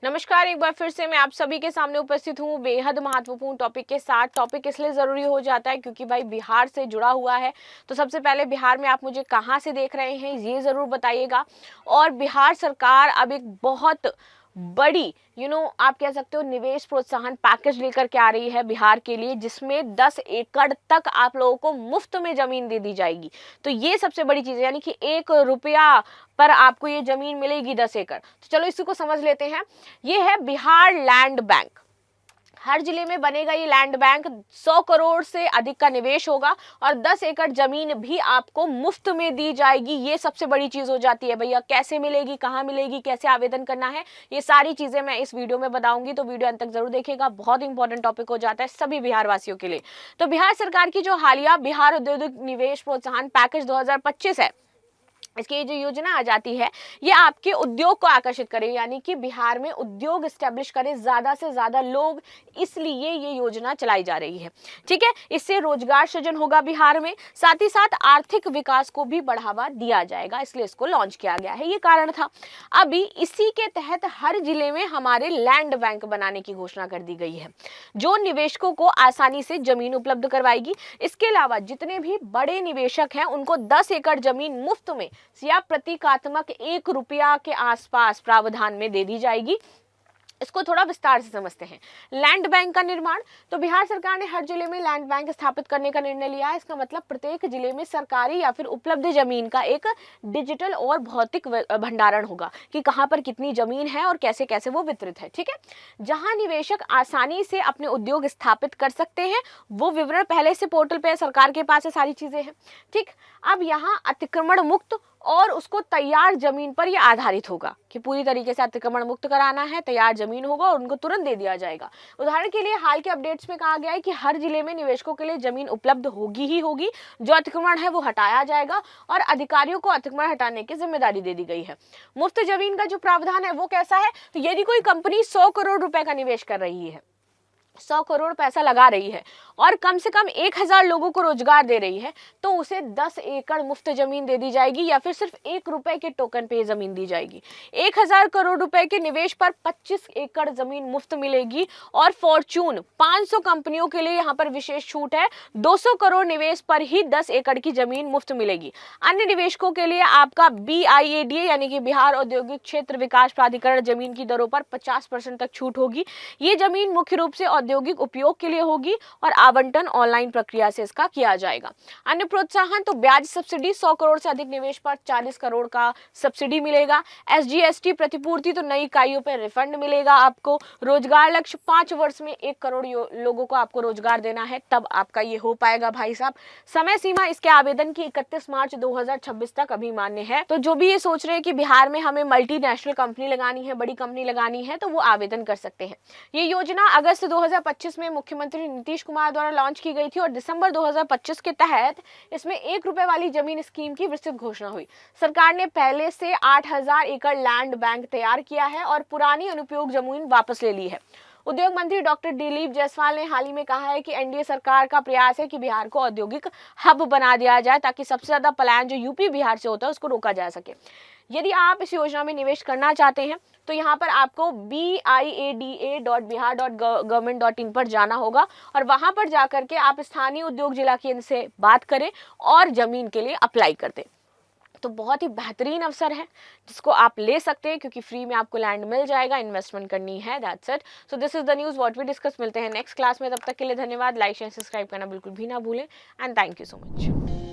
नमस्कार, एक बार फिर से मैं आप सभी के सामने उपस्थित हूँ बेहद महत्वपूर्ण टॉपिक के साथ। टॉपिक इसलिए ज़रूरी हो जाता है क्योंकि भाई बिहार से जुड़ा हुआ है। तो सबसे पहले बिहार में आप मुझे कहाँ से देख रहे हैं ये ज़रूर बताइएगा। और बिहार सरकार अब एक बहुत बड़ी आप कह सकते हो निवेश प्रोत्साहन पैकेज लेकर के आ रही है बिहार के लिए, जिसमें 10 एकड़ तक आप लोगों को मुफ्त में ज़मीन दे दी जाएगी। तो ये सबसे बड़ी चीज़ है, यानी कि 1 रुपया पर आपको ये ज़मीन मिलेगी 10 एकड़। तो चलो इसी को समझ लेते हैं। ये है बिहार लैंड बैंक। हर जिले में बनेगा ये लैंड बैंक। 100 करोड़ से अधिक का निवेश होगा और 10 एकड़ जमीन भी आपको मुफ्त में दी जाएगी। ये सबसे बड़ी चीज हो जाती है भैया। कैसे मिलेगी, कहाँ मिलेगी, कैसे आवेदन करना है, ये सारी चीजें मैं इस वीडियो में बताऊंगी। तो वीडियो अंत तक जरूर देखिएगा, बहुत इंपॉर्टेंट टॉपिक हो जाता है सभी बिहार वासियों के लिए। तो बिहार सरकार की जो हालिया बिहार औद्योगिक निवेश प्रोत्साहन पैकेज 2025 है, इसकी ये जो योजना आ जाती है ये आपके उद्योग को आकर्षित करे, यानी कि बिहार में उद्योग एस्टेब्लिश करें ज्यादा से ज्यादा लोग, इसलिए ये योजना चलाई जा रही है। ठीक है, इससे रोजगार सृजन होगा बिहार में, साथ ही साथ आर्थिक विकास को भी बढ़ावा दिया जाएगा, इसलिए इसको लॉन्च किया गया है। ये कारण था। अभी इसी के तहत हर जिले में हमारे लैंड बैंक बनाने की घोषणा कर दी गई है, जो निवेशकों को आसानी से जमीन उपलब्ध करवाएगी। इसके अलावा जितने भी बड़े निवेशक हैं उनको 10 एकड़ जमीन मुफ्त में या प्रतीकात्मक 1 रुपया के आसपास प्रावधान में दे दी जाएगी। इसको थोड़ा विस्तार से समझते हैं। लैंड बैंक का निर्माण, तो बिहार सरकार ने हर जिले में लैंड बैंक स्थापित करने का निर्णय लिया है। इसका मतलब प्रत्येक जिले में सरकारी या फिर उपलब्ध जमीन का एक डिजिटल और भौतिक भंडारण होगा कि कहां पर कितनी जमीन है और कैसे कैसे वो वितरित है। ठीक है, जहां निवेशक आसानी से अपने उद्योग स्थापित कर सकते हैं, वो विवरण पहले से पोर्टल पे सरकार के पास है, सारी चीजें हैं। ठीक, अब यहाँ अतिक्रमण मुक्त और उसको तैयार जमीन पर यह आधारित होगा कि पूरी तरीके से अतिक्रमण मुक्त कराना है, तैयार जमीन होगा और उनको तुरंत दे दिया जाएगा। उदाहरण के लिए हाल के अपडेट्स में कहा गया है कि हर जिले में निवेशकों के लिए जमीन उपलब्ध होगी ही होगी, जो अतिक्रमण है वो हटाया जाएगा और अधिकारियों को अतिक्रमण हटाने की जिम्मेदारी दे दी गई है। मुफ्त जमीन का जो प्रावधान है वो कैसा है, तो यदि कोई कंपनी 100 करोड़ रुपए का निवेश कर रही है, 100 करोड़ पैसा लगा रही है और कम से कम 1000 लोगों को रोजगार दे रही है, तो उसे 10 एकड़ मुफ्त जमीन दे दी जाएगी या फिर सिर्फ 1 रुपए के टोकन पे जमीन दी जाएगी। 1000 करोड़ रुपए के निवेश पर 25 एकड़ जमीन मुफ्त मिलेगी। और फॉर्च्यून 500 कंपनियों के लिए यहाँ पर विशेष छूट है, 200 करोड़ निवेश पर ही 10 एकड़ की जमीन मुफ्त मिलेगी। अन्य निवेशकों के लिए आपका BIADA यानी कि बिहार औद्योगिक क्षेत्र विकास प्राधिकरण जमीन की दरों पर 50% तक छूट होगी। ये जमीन मुख्य रूप से औद्योगिक उपयोग के लिए होगी और आवंटन ऑनलाइन प्रक्रिया से इसका किया जाएगा। अन्य प्रोत्साहन, तो ब्याज सब्सिडी, 100 करोड़ से अधिक निवेश पर 40 करोड़ का सब्सिडी मिलेगा। SGST प्रतिपूर्ति, तो नई इकाइयों पर रिफंड मिलेगा आपको। रोजगार लक्ष्य, 5 वर्ष में 1 करोड़ लोगों को आपको रोजगार देना है, तब आपका ये हो पाएगा भाई साहब। समय सीमा इसके आवेदन की 31 मार्च 2026 तक अभी मान्य है। तो जो भी ये सोच रहे हैं कि बिहार में हमें मल्टीनेशनल कंपनी लगानी है, बड़ी कंपनी लगानी है, तो वो आवेदन कर सकते हैं। ये योजना अगस्त 2025 में मुख्यमंत्री नीतीश कुमार द्वारा लॉन्च की गई थी और दिसंबर 2025 के तहत इसमें 1 रुपए वाली जमीन स्कीम की विस्तृत घोषणा हुई। सरकार ने पहले से 8000 एकड़ लैंड बैंक तैयार किया है और पुरानी अनुपयोग जमीन वापस ले ली है। उद्योग मंत्री डॉक्टर दिलीप जायसवाल ने हाल ही में कहा है कि एनडीए सरकार का प्रयास है कि बिहार को औद्योगिक हब बना दिया जाए, ताकि सबसे ज्यादा पलायन जो यूपी बिहार से होता है उसको रोका जा सके। यदि आप इस योजना में निवेश करना चाहते हैं तो यहाँ पर आपको BIADA.bihar.government.in पर जाना होगा और वहां पर जाकर के आप स्थानीय उद्योग जिला केंद्र से बात करें और जमीन के लिए अप्लाई कर दें। तो बहुत ही बेहतरीन अवसर है जिसको आप ले सकते हैं, क्योंकि फ्री में आपको लैंड मिल जाएगा, इन्वेस्टमेंट करनी है, that's it. So this is the news what we discuss. मिलते हैं नेक्स्ट क्लास में, तब तक के लिए धन्यवाद। लाइक शेयर सब्सक्राइब करना बिल्कुल भी ना भूलें and thank you so much.